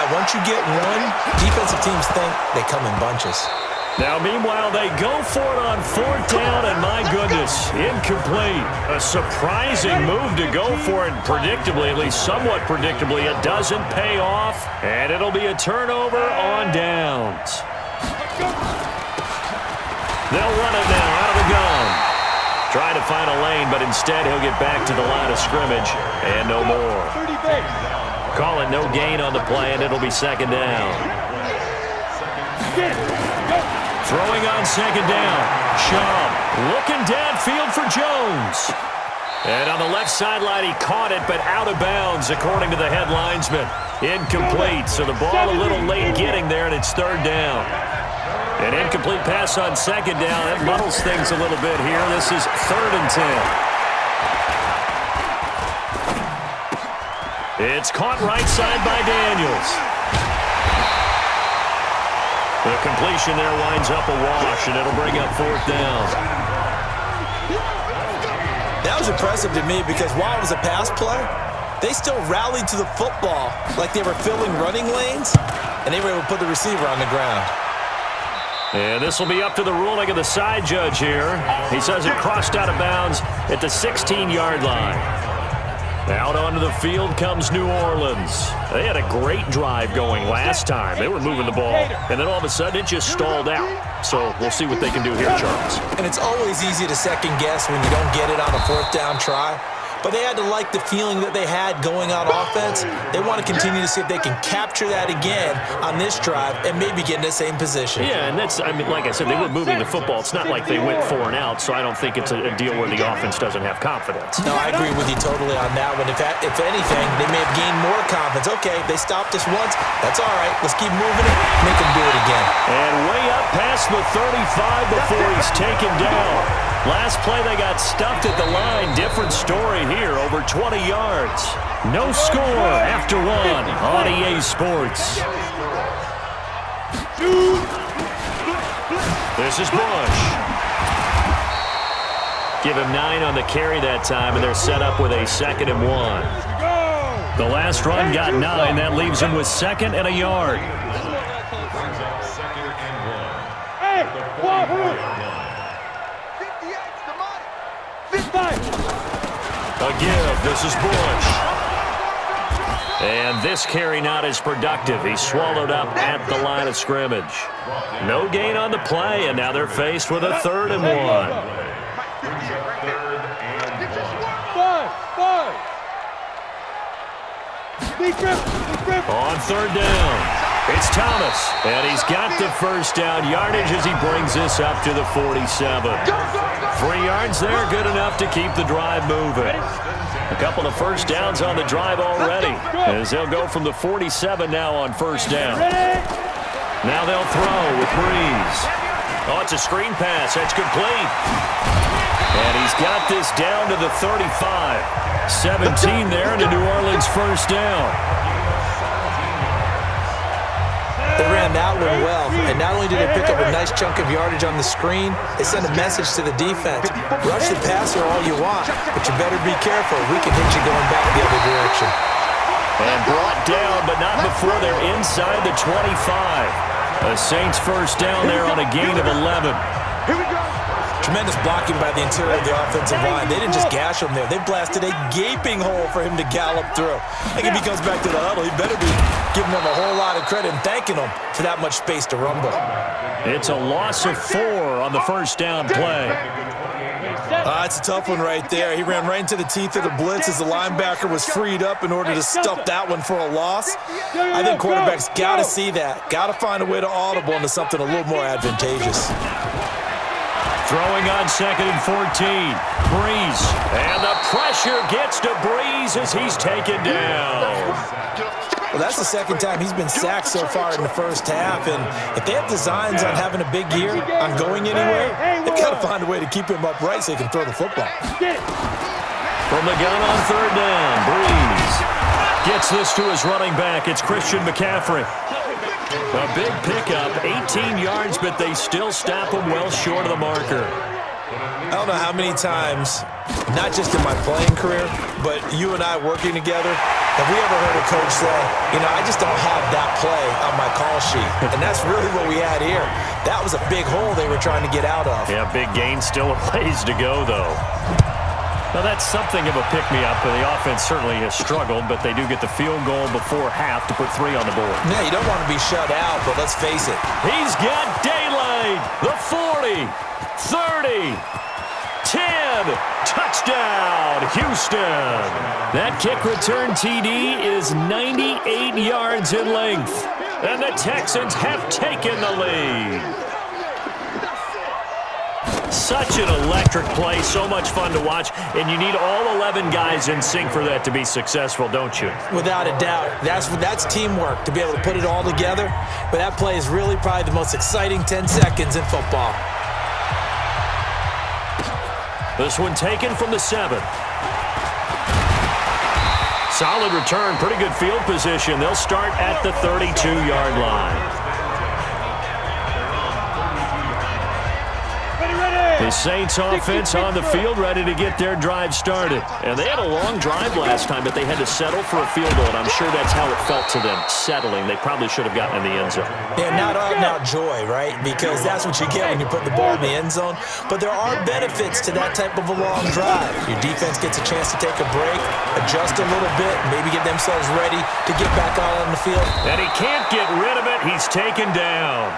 Yeah, once you get one, defensive teams think they come in bunches. Now, meanwhile, they go for it on 4th down, and my goodness, incomplete. A surprising move to go for it, predictably, at least somewhat predictably. It doesn't pay off, and it'll be a turnover on downs. They'll run it now out of the gun. Trying to find a lane, but instead he'll get back to the line of scrimmage, and no more. Call it no gain on the play, and it'll be 2nd down. Throwing on 2nd down. Chubb looking downfield for Jones. And on the left sideline, he caught it, but out of bounds, according to the head linesman. Incomplete, so the ball a little late getting there, and it's 3rd down. An incomplete pass on 2nd down. That muddles things a little bit here. This is 3rd and 10. It's caught right side by Daniels. The completion there winds up a wash, and it'll bring up 4th down. That was impressive to me because while it was a pass play, they still rallied to the football like they were filling running lanes, and they were able to put the receiver on the ground. And this will be up to the ruling of the side judge here. He says it crossed out of bounds at the 16-yard line. Out onto the field comes New Orleans. They had a great drive going last time. They were moving the ball, and then all of a sudden it just stalled out. So we'll see what they can do here, Charles. And it's always easy to second guess when you don't get it on a 4th down try. But they had to like the feeling that they had going on offense. They want to continue to see if they can capture that again on this drive and maybe get in the same position. Yeah, and that's, I mean, like I said, they were moving the football. It's not like they went 4 and out, so I don't think it's a deal where the offense doesn't have confidence. No, I agree with you totally on that one. If anything, they may have gained more confidence. Okay, they stopped us once. That's all right. Let's keep moving it. Make them do it again. And way up past the 35 before he's taken down. Last play, they got stuffed at the line. Different story here, over 20 yards. No score after 1 on EA Sports. This is Bush. Give him 9 on the carry that time, and they're set up with a 2nd and 1. The last run got 9. That leaves him with 2nd and a yard. A give. This is Bush. And this carry not as productive. He's swallowed up at the line of scrimmage. No gain on the play, and now they're faced with a 3rd and 1. On 3rd down, it's Thomas, and he's got the 1st down yardage as he brings this up to the 47. 3 yards there, good enough to keep the drive moving. A couple of 1st downs on the drive already, as they'll go from the 47 now on 1st down. Now they'll throw with Breeze. Oh, it's a screen pass. That's complete. And he's got this down to the 35. 17 there, and a New Orleans 1st down. They ran that one well, and not only did they pick up a nice chunk of yardage on the screen, they sent a message to the defense. Rush the passer all you want, but you better be careful. We can hit you going back the other direction. And brought down, but not before they're inside the 25. The Saints 1st down there on a gain of 11. Here we go. Tremendous blocking by the interior of the offensive line. They didn't just gash him there. They blasted a gaping hole for him to gallop through. I think if he comes back to the huddle, he better be giving them a whole lot of credit and thanking them for that much space to rumble. It's a loss of 4 on the 1st down play. It's a tough one right there. He ran right into the teeth of the blitz as the linebacker was freed up in order to stuff that one for a loss. I think quarterbacks got to see that. Got to find a way to audible into something a little more advantageous. Throwing on 2nd and 14. Breeze. And the pressure gets to Breeze as he's taken down. Well, that's the 2nd time he's been sacked so far in the 1st half. And if they have designs on having a big year, on going anywhere, they've got to find a way to keep him upright so he can throw the football. From the gun on 3rd down, Breeze gets this to his running back. It's Christian McCaffrey. A big pickup, 18 yards, but they still stop him well short of the marker. I don't know how many times, not just in my playing career, but you and I working together, have we ever heard a coach say, I just don't have that play on my call sheet. And that's really what we had here. That was a big hole they were trying to get out of. Yeah, big gain, still a ways to go, though. Now, that's something of a pick-me-up. The offense certainly has struggled, but they do get the field goal before half to put 3 on the board. Yeah, you don't want to be shut out, but let's face it. He's got daylight. The 40, 30, 10. Touchdown, Houston. That kick return TD is 98 yards in length, and the Texans have taken the lead. Such an electric play, so much fun to watch, and you need all 11 guys in sync for that to be successful, don't you? Without a doubt. That's teamwork, to be able to put it all together. But that play is really probably the most exciting 10 seconds in football. This one taken from the 7. Solid return, pretty good field position. They'll start at the 32-yard line. The Saints offense on the field, ready to get their drive started. And they had a long drive last time, but they had to settle for a field goal, and I'm sure that's how it felt to them, settling. They probably should have gotten in the end zone. Yeah, not out joy, right? Because that's what you get when you put the ball in the end zone. But there are benefits to that type of a long drive. Your defense gets a chance to take a break, adjust a little bit, maybe get themselves ready to get back out on the field. And he can't get rid of it. He's taken down.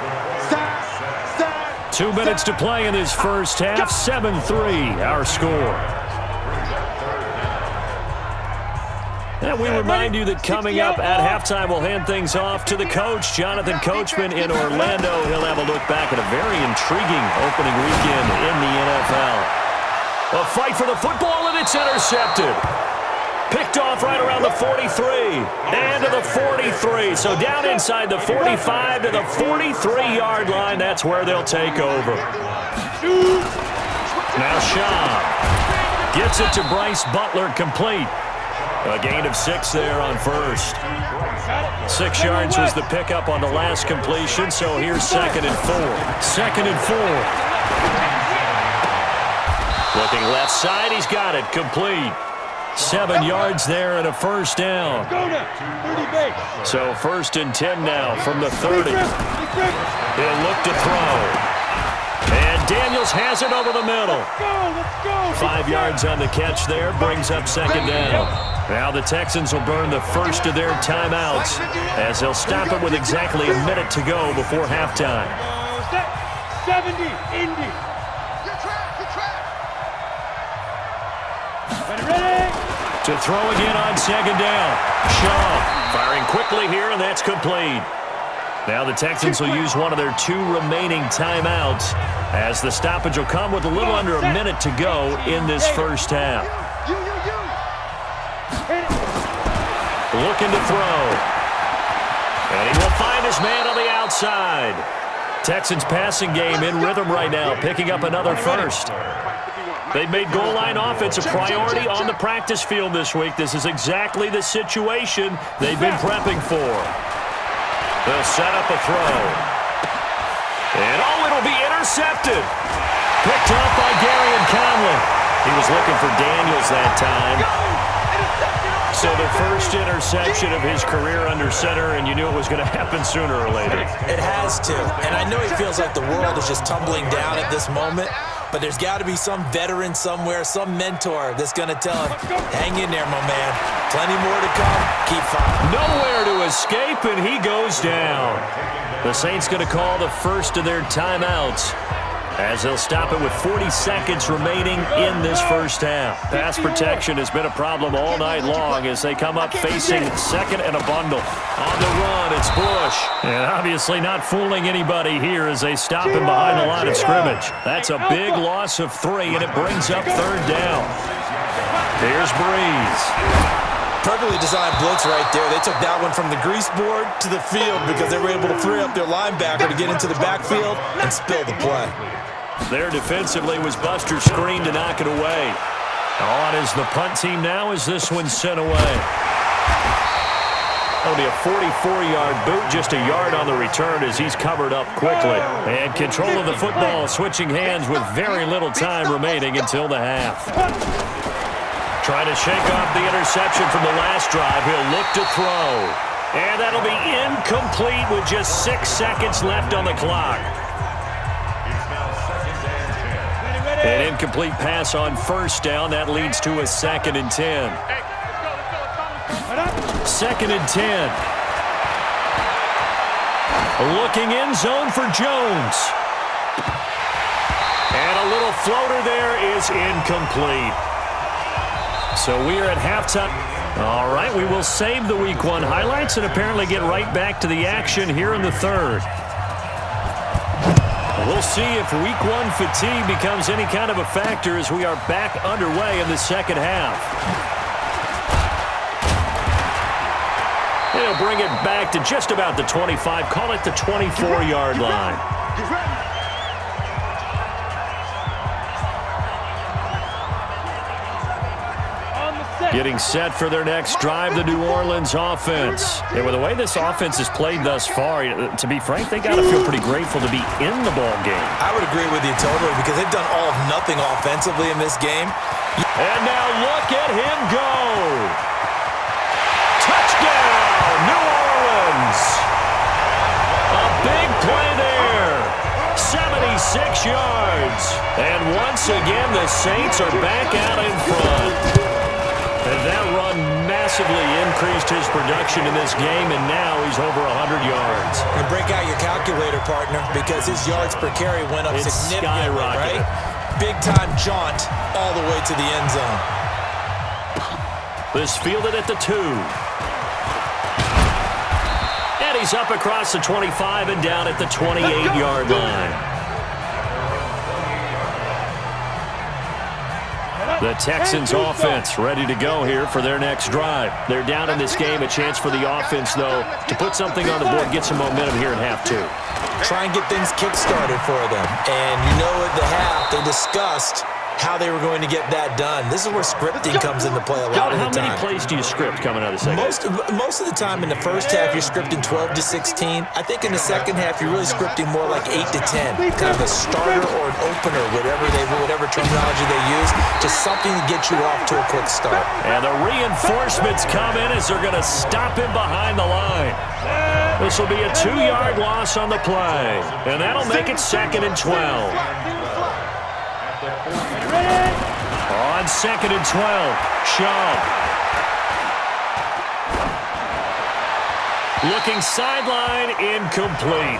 2 minutes to play in this first half. 7-3, our score. And we remind you that coming up at halftime, we'll hand things off to the coach, Jonathan Coachman in Orlando. He'll have a look back at a very intriguing opening weekend in the NFL. A fight for the football, and it's intercepted. Picked off right around the 43 and to the 43. So down inside the 45 to the 43-yard line. That's where they'll take over. Now Shaw gets it to Bryce Butler, complete. A gain of 6 there on first. 6 yards was the pickup on the last completion, so here's 2nd and 4. 2nd and 4. Looking left side, he's got it, complete. 7 yards there and a first down. So 1st and 10 now from the 30. He'll look to throw. And Daniels has it over the middle. 5 yards on the catch there, brings up 2nd down. Now the Texans will burn the first of their timeouts as they'll stop it with exactly a minute to go before halftime. 70, Indy. Ready? To throw again on 2nd down. Shaw firing quickly here, and that's complete. Now the Texans will use one of their 2 remaining timeouts as the stoppage will come with a little under a minute to go in this first half. Looking to throw. And he will find his man on the outside. Texans passing game in rhythm right now, picking up another first. They've made goal line offense a priority on the practice field this week. This is exactly the situation they've been prepping for. They'll set up a throw. And it'll be intercepted. Picked off by Gary Conley. He was looking for Daniels that time. So the first interception of his career under center, and you knew it was going to happen sooner or later. It has to. And I know it feels like the world is just tumbling down at this moment, but there's got to be some veteran somewhere, some mentor that's going to tell him, hang in there, my man. Plenty more to come. Keep fighting. Nowhere to escape, and he goes down. The Saints going to call the first of their timeouts as they'll stop it with 40 seconds remaining in this first half. Pass protection has been a problem all night long as they come up facing 2nd and a bundle. On the run, it's Bush. And obviously not fooling anybody here as they stop him behind the line of scrimmage. That's a big loss of 3, and it brings up 3rd down. Here's Breeze. Perfectly designed blitz right there. They took that one from the grease board to the field because they were able to free up their linebacker to get into the backfield and spill the play. There defensively was Buster's screen to knock it away. On is the punt team now as this one's sent away. That'll be a 44-yard boot, just a yard on the return as he's covered up quickly. And control of the football, switching hands with very little time remaining until the half. Trying to shake off the interception from the last drive. He'll look to throw. And that'll be incomplete with just 6 seconds left on the clock. An incomplete pass on first down. That leads to a 2nd and 10. 2nd and 10. Looking end zone for Jones. And a little floater there is incomplete. So we are at halftime. All right, we will save the Week 1 highlights and apparently get right back to the action here in the third. We'll see if Week 1 fatigue becomes any kind of a factor as we are back underway in the second half. They'll bring it back to just about the 25, call it the 24-yard line. Getting set for their next drive, the New Orleans offense. And with the way this offense has played thus far, to be frank, they got to feel pretty grateful to be in the ball game. I would agree with you totally because they've done all of nothing offensively in this game. And now look at him go. Touchdown, New Orleans. A big play there. 76 yards. And once again, the Saints are back out in front. And that run massively increased his production in this game, and now he's over 100 yards. And break out your calculator, partner, because his yards per carry went up significantly, right? Big-time jaunt all the way to the end zone. This fielded at the 2. And he's up across the 25 and down at the 28-yard line. The Texans offense ready to go here for their next drive. They're down in this game. A chance for the offense, though, to put something on the board, get some momentum here in half 2. Try and get things kick-started for them. And you know at the half, they discussed how they were going to get that done. This is where scripting comes into play a lot of the time. How many plays do you script coming out of the second half? Most of the time in the first half, you're scripting 12 to 16. I think in the second half, you're really scripting more like 8 to 10. Kind of a starter or an opener, whatever terminology they use. Just something to get you off to a quick start. And the reinforcements come in as they're going to stop him behind the line. This will be a 2-yard loss on the play. And that'll make it 2nd and 12. On 2nd and 12, Shaw. Looking sideline, incomplete.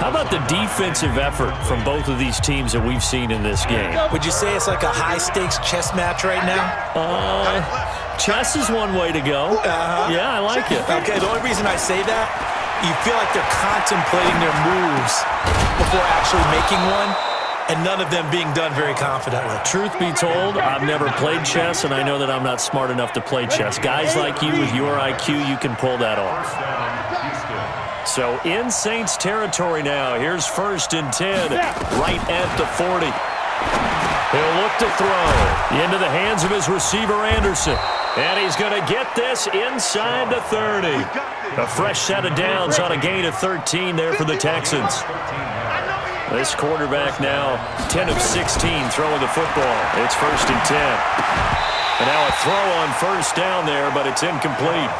How about the defensive effort from both of these teams that we've seen in this game? Would you say it's like a high-stakes chess match right now? Chess is one way to go. Yeah, I like it. Okay, the only reason I say that, you feel like they're contemplating their moves before actually making one, and none of them being done very confidently. Truth be told, I've never played chess, and I know that I'm not smart enough to play chess. Guys like you with your IQ, you can pull that off. So in Saints territory now. Here's 1st and 10, right at the 40. He'll look to throw into the hands of his receiver, Anderson. And he's going to get this inside the 30. A fresh set of downs on a gain of 13 there for the Texans. This quarterback now 10 of 16 throwing the football. It's 1st and 10. And now a throw on first down there, but it's incomplete.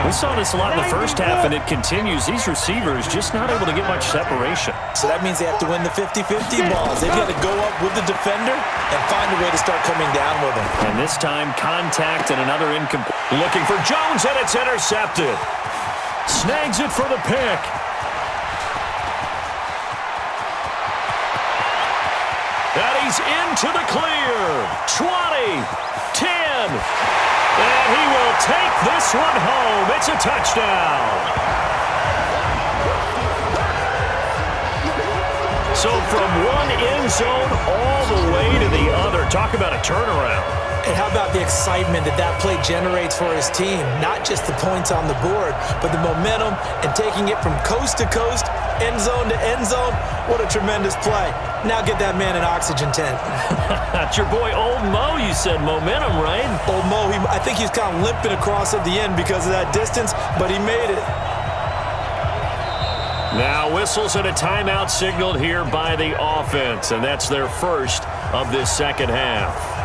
We saw this a lot in the first half, and it continues. These receivers just not able to get much separation. So that means they have to win the 50-50 balls. They've got to go up with the defender and find a way to start coming down with him. And this time, contact and another incomplete. Looking for Jones, and it's intercepted. Snags it for the pick. And he's into the clear. 20, 10. And he will take this one home. It's a touchdown. So from one end zone all the way to the other. Talk about a turnaround. And how about the excitement that play generates for his team? Not just the points on the board, but the momentum and taking it from coast to coast, end zone to end zone. What a tremendous play. Now get that man an oxygen tent. That's your boy Old Mo, you said. Momentum, right? Old Mo, I think he's kind of limping across at the end because of that distance, but he made it. Now whistles and a timeout signaled here by the offense, and that's their first of this second half.